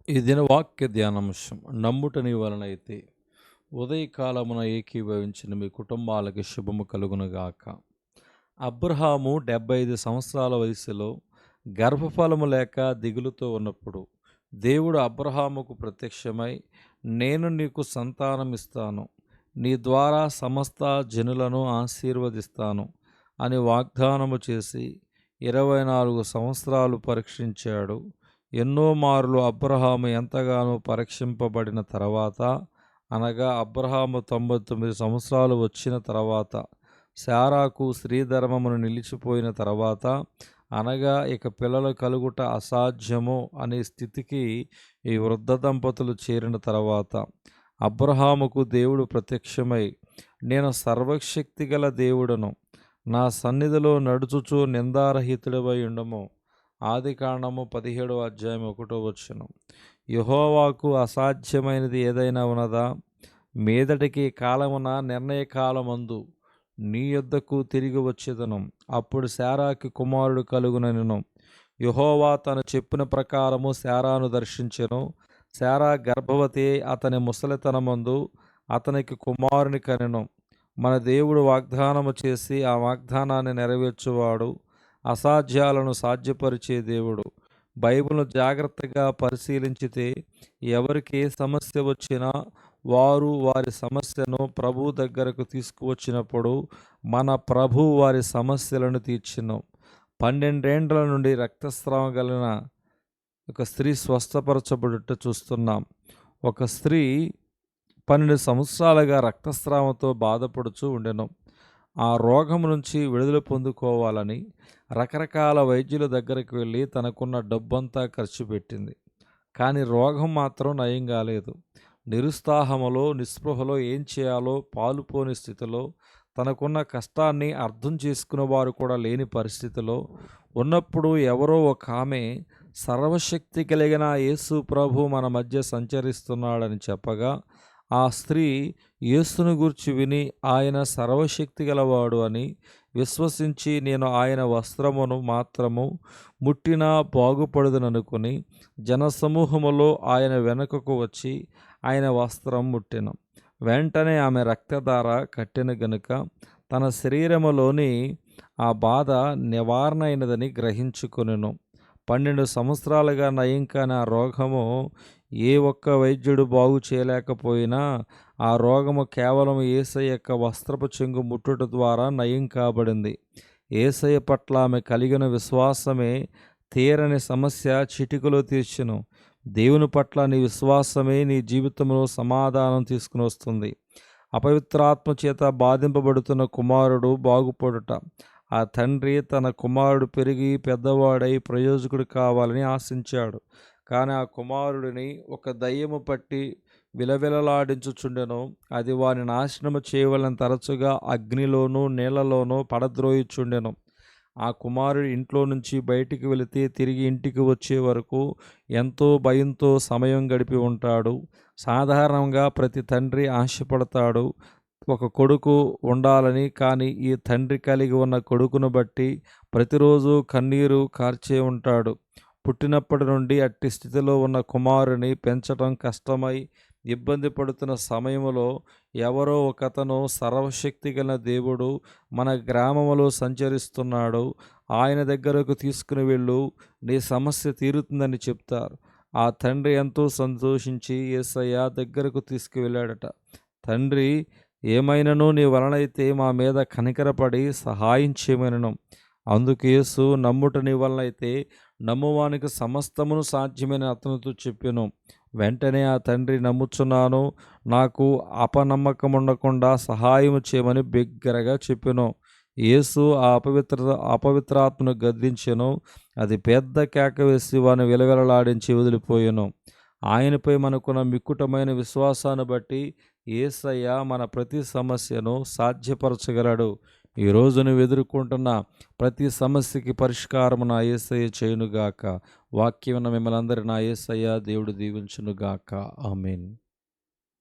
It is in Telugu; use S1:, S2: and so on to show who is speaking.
S1: ఈ దిన వాక్య ధ్యానాంశం నమ్ముట నీ వలనైతే. ఉదయకాలమున ఏకీభవించిన మీ కుటుంబాలకి శుభము కలుగునుగాక. అబ్రహాము 75 సంవత్సరాల వయసులో గర్భఫలము లేక దిగులుతో ఉన్నప్పుడు దేవుడు అబ్రహాముకు ప్రత్యక్షమై, నేను నీకు సంతానం ఇస్తాను, నీ ద్వారా సమస్త జనులను ఆశీర్వదిస్తాను అని వాగ్దానము చేసి 24 సంవత్సరాలు పరీక్షించాడు. ఎన్నో మార్లు అబ్రహాము ఎంతగానో పరీక్షింపబడిన తర్వాత, అనగా అబ్రహాము 99 సంవత్సరాలు వచ్చిన తర్వాత, శారాకు స్త్రీధర్మమును నిలిచిపోయిన తర్వాత, అనగా ఇక పిల్లలు కలుగుట అసాధ్యము అనే స్థితికి ఈ వృద్ధ దంపతులు చేరిన తర్వాత, అబ్రహాముకు దేవుడు ప్రత్యక్షమై, నేను సర్వశక్తిగల దేవుడను, నా సన్నిధిలో నడుచుచు నిందారహితుడివై ఉండము. ఆదికాండము 17:1. యెహోవాకు అసాధ్యమైనది ఏదైనా ఉన్నదా? మీదటికి కాలమున నిర్ణయకాలమందు నీ యొద్దకు తిరిగి వచ్చేదను, అప్పుడు శారాకి కుమారుడు కలుగునెను. యెహోవా తను చెప్పిన ప్రకారము శారాను దర్శించెను. శారా గర్భవతి అతని ముసలితనమందు అతనికి కుమారుని కనెను. మన దేవుడు వాగ్దానము చేసి ఆ వాగ్దానాన్ని నెరవేర్చువాడు, అసాధ్యాలను సాధ్యపరిచే దేవుడు. బైబిల్ను జాగ్రత్తగా పరిశీలించితే ఎవరికి ఏ సమస్య వచ్చినా వారు వారి సమస్యను ప్రభు దగ్గరకు తీసుకువచ్చినప్పుడు మన ప్రభు వారి సమస్యలను తీర్చెను. 12 ఏండ్ల నుండి రక్తస్రావం కలిగిన ఒక స్త్రీ స్వస్థపరచబడుట చూస్తున్నాం. ఒక స్త్రీ 12 సంవత్సరాలుగా రక్తస్రావంతో బాధపడుచూ ఉండెను. ఆ రోగం నుంచి విడుదల పొందుకోవాలని రకరకాల వైద్యుల దగ్గరికి వెళ్ళి తనకున్న డబ్బంతా ఖర్చు పెట్టింది. కానీ రోగం మాత్రం నయం కాలేదు. నిరుత్సాహములో, నిస్పృహలో ఏం చేయాలో పాలుపోని స్థితిలో, తనకున్న కష్టాన్ని అర్థం చేసుకునే వారు కూడా లేని పరిస్థితిలో ఉన్నప్పుడు ఎవరో ఒక ఆమె సర్వశక్తి కలిగిన యేసు ప్రభు మన మధ్య సంచరిస్తున్నాడని చెప్పగా, ఆ స్త్రీ యేసును గూర్చి విని ఆయన సర్వశక్తి గలవాడు అని విశ్వసించి, నేను ఆయన వస్త్రమును మాత్రము ముట్టినా బాగుపడుదననుకుని జనసమూహములో ఆయన వెనుకకు వచ్చి ఆయన వస్త్రం ముట్టెను. వెంటనే ఆమె రక్తధార కట్టిన గనుక తన శరీరములోని ఆ బాధ నివారణ అయినదని గ్రహించుకొనెను. 12 సంవత్సరాలుగా నయం కాని ఆ రోగము ఏ ఒక్క వైద్యుడు బాగు చేయలేకపోయినా, ఆ రోగము కేవలం యేసయ్య యొక్క వస్త్రపు చెంగు ముట్టుట ద్వారా నయం కాబడింది. యేసయ్య పట్ల ఆమె కలిగిన విశ్వాసమే తీరని సమస్య చిటికలో తీర్చెను. దేవుని పట్ల నీ విశ్వాసమే నీ జీవితంలో సమాధానం తీసుకుని వస్తుంది. అపవిత్రాత్మ చేత బాధింపబడుతున్న కుమారుడు బాగుపడుట. ఆ తండ్రి తన కుమారుడు పెరిగి పెద్దవాడై ప్రయోజకుడు కావాలని ఆశించాడు. కానీ ఆ కుమారుడిని ఒక దయ్యము పట్టి విలవిలలాడించుచుండెను. అది వాని నాశనము చేయవలని తరచుగా అగ్నిలోనూ నీళ్లలోనూ పడద్రోయుచుండెను. ఆ కుమారుడు ఇంట్లో నుంచి బయటికి వెళితే తిరిగి ఇంటికి వచ్చే వరకు ఎంతో భయంతో సమయం గడిపి ఉంటాడు. సాధారణంగా ప్రతి తండ్రి ఆశపడతాడు ఒక కొడుకు ఉండాలని. కానీ ఈ తండ్రి కలిగి ఉన్న కొడుకును బట్టి ప్రతిరోజు కన్నీరు కార్చే ఉంటాడు. పుట్టినప్పటి నుండి అట్టి స్థితిలో ఉన్న కుమారుని పెంచడం కష్టమై ఇబ్బంది పడుతున్న సమయంలో ఎవరో ఒకతను సర్వశక్తి గల దేవుడు మన గ్రామంలో సంచరిస్తున్నాడు, ఆయన దగ్గరకు తీసుకుని వెళ్ళు, నీ సమస్య తీరుతుందని చెప్తారు. ఆ తండ్రి ఎంతో సంతోషించి యేసయ్య దగ్గరకు తీసుకువెళ్ళాడట. తండ్రి, ఏమైనను నీ వలనైతే మా మీద కనికరపడి సహాయం చేయమనను. అందుకు యేసు, నమ్ముట నీ వలనైతే నమ్మువానికి సమస్తమును సాధ్యమని అతనితో చెప్పెను. వెంటనే ఆ తండ్రి, నమ్ముచున్నాను, నాకు అపనమ్మకం ఉండకుండా సహాయం చేయమని బిగ్గరగా చెప్పెను. యేసు ఆ అపవిత్రాత్మను గద్దించెను. అది పెద్ద కేక వేసి వాని విలవిలలాడించి వదిలిపోయెను. ఆయనపై మనకున్న మిక్కుటమైన విశ్వాసాన్ని బట్టి యేసయ్య మన ప్రతి సమస్యను సాధ్యపరచగలడు. ఈరోజు నువ్వు ఎదుర్కొంటున్న ప్రతి సమస్యకి పరిష్కారము నా యేసయ్య చేయునుగాక. వాక్యం మిమ్మల్ని అందరి నా యేసయ్య దేవుడు దీవించునుగాక. ఆమేన్.